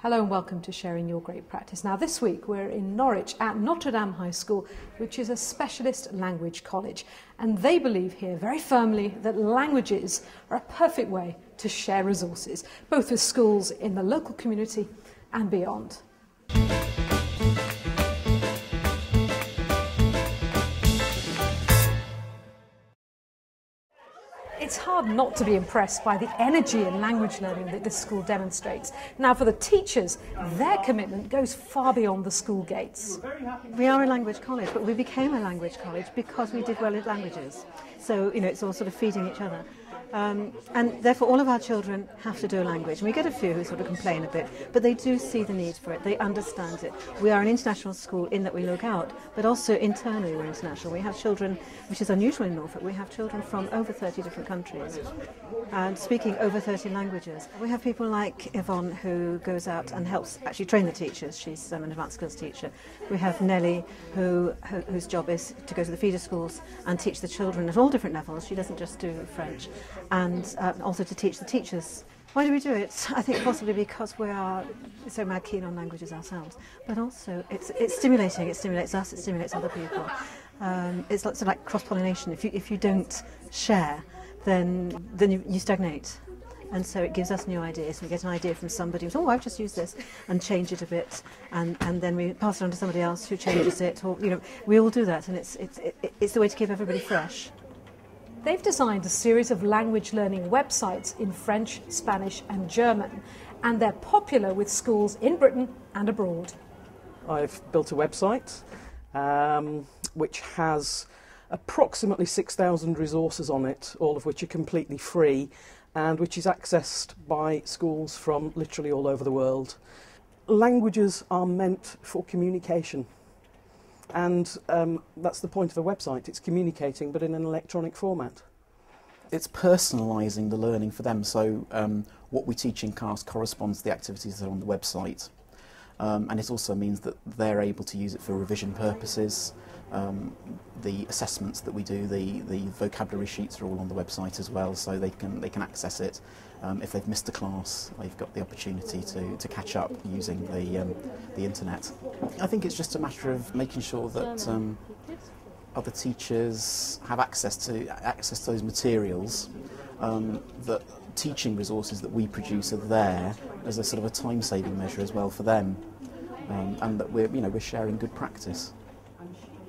Hello and welcome to Sharing Your Great Practice. Now this week we're in Norwich at Notre Dame High School, which is a specialist language college, and they believe here very firmly that languages are a perfect way to share resources, both with schools in the local community and beyond. It's hard not to be impressed by the energy in language learning that this school demonstrates. Now for the teachers, their commitment goes far beyond the school gates. We are a language college, but we became a language college because we did well at languages. So, it's all sort of feeding each other. And therefore all of our children have to do a language. And we get a few who sort of complain a bit, but they do see the need for it, they understand it. We are an international school in that we look out, but also internally we're international. We have children, which is unusual in Norfolk, we have children from over 30 different countries and speaking over 30 languages. We have people like Yvonne who goes out and helps actually train the teachers. She's an advanced skills teacher. We have Nellie whose job is to go to the feeder schools and teach the children at all different levels. She doesn't just do French. And also to teach the teachers. Why do we do it? I think possibly because we are so mad keen on languages ourselves, but also it's stimulating. It stimulates us, it stimulates other people. It's lots of like cross-pollination. If you don't share, then you stagnate. And so it gives us new ideas. We get an idea from somebody who's, I've just used this, and change it a bit, and then we pass it on to somebody else who changes it. Or we all do that, and it's the way to keep everybody fresh. They've designed a series of language learning websites in French, Spanish and German, and they're popular with schools in Britain and abroad. I've built a website which has approximately 6,000 resources on it, all of which are completely free and which is accessed by schools from literally all over the world. Languages are meant for communication. And that's the point of a website. It's communicating, but in an electronic format. It's personalising the learning for them, so what we teach in class corresponds to the activities that are on the website. And it also means that they're able to use it for revision purposes. The assessments that we do, the vocabulary sheets are all on the website as well, so they can access it. If they've missed a class, they've got the opportunity to catch up using the internet. I think it's just a matter of making sure that other teachers have access to those materials, that teaching resources that we produce are there as a sort of a time-saving measure as well for them, and that we're sharing good practice.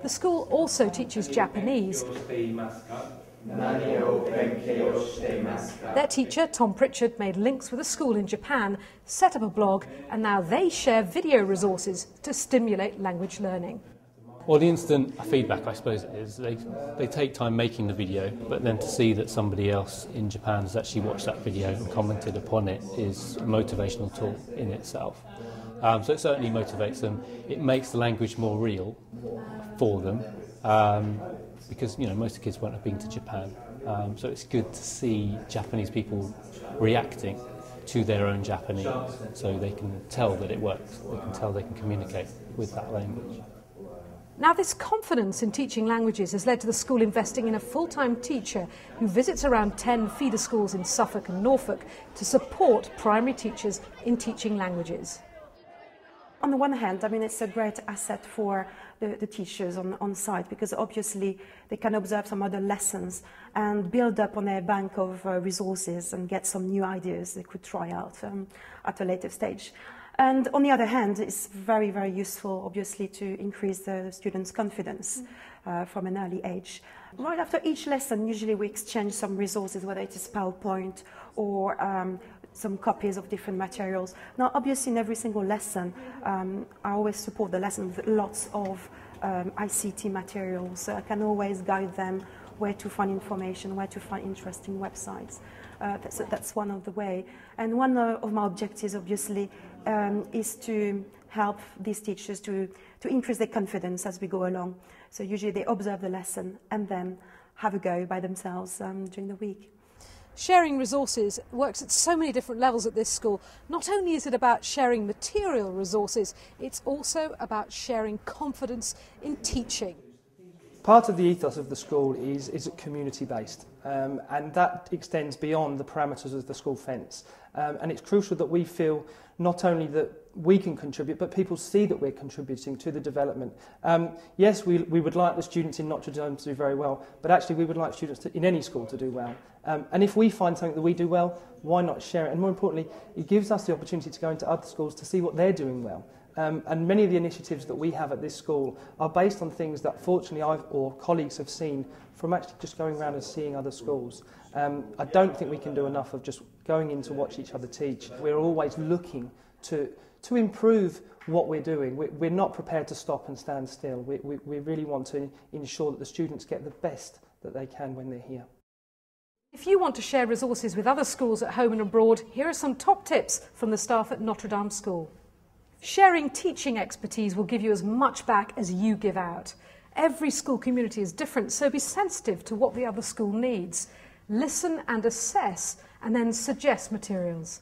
The school also teaches Japanese. Their teacher, Tom Pritchard, made links with a school in Japan, set up a blog, and now they share video resources to stimulate language learning. Well, the instant feedback, I suppose, is they take time making the video, but then to see that somebody else in Japan has actually watched that video and commented upon it is a motivational tool in itself. So it certainly motivates them. It makes the language more real for them, because most of the kids won't have been to Japan. So it's good to see Japanese people reacting to their own Japanese, so they can tell that it works. They can tell they can communicate with that language. Now this confidence in teaching languages has led to the school investing in a full-time teacher who visits around 10 feeder schools in Suffolk and Norfolk to support primary teachers in teaching languages. On the one hand, it's a great asset for the teachers on site, because obviously they can observe some other lessons and build up on their bank of resources and get some new ideas they could try out at a later stage. And on the other hand, it's very, very useful, obviously, to increase the students' confidence from an early age. Right after each lesson, usually we exchange some resources, whether it is PowerPoint or some copies of different materials. Now, obviously, in every single lesson, I always support the lesson with lots of ICT materials, so I can always guide them where to find information, where to find interesting websites. That's one of the way. And one of my objectives, obviously, is to help these teachers to increase their confidence as we go along. So usually they observe the lesson and then have a go by themselves during the week. Sharing resources works at so many different levels at this school. Not only is it about sharing material resources, it's also about sharing confidence in teaching. Part of the ethos of the school is community-based, and that extends beyond the parameters of the school fence. And it's crucial that we feel not only that we can contribute, but people see that we're contributing to the development. Yes, we would like the students in Notre Dame to do very well, but actually we would like students in any school to do well. And if we find something that we do well, why not share it? And more importantly, it gives us the opportunity to go into other schools to see what they're doing well. And many of the initiatives that we have at this school are based on things that fortunately or colleagues have seen from actually just going around and seeing other schools. I don't think we can do enough of just going in to watch each other teach. We're always looking to improve what we're doing. We're not prepared to stop and stand still. We really want to ensure that the students get the best that they can when they're here. If you want to share resources with other schools at home and abroad, here are some top tips from the staff at Notre Dame School. Sharing teaching expertise will give you as much back as you give out. Every school community is different, so be sensitive to what the other school needs. Listen and assess, and then suggest materials.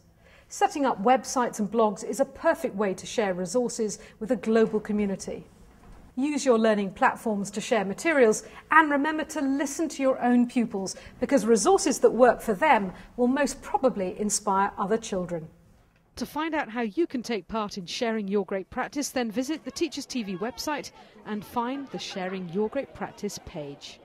Setting up websites and blogs is a perfect way to share resources with a global community. Use your learning platforms to share materials, and remember to listen to your own pupils, because resources that work for them will most probably inspire other children. To find out how you can take part in sharing your great practice, then visit the Teachers TV website and find the Sharing Your Great Practice page.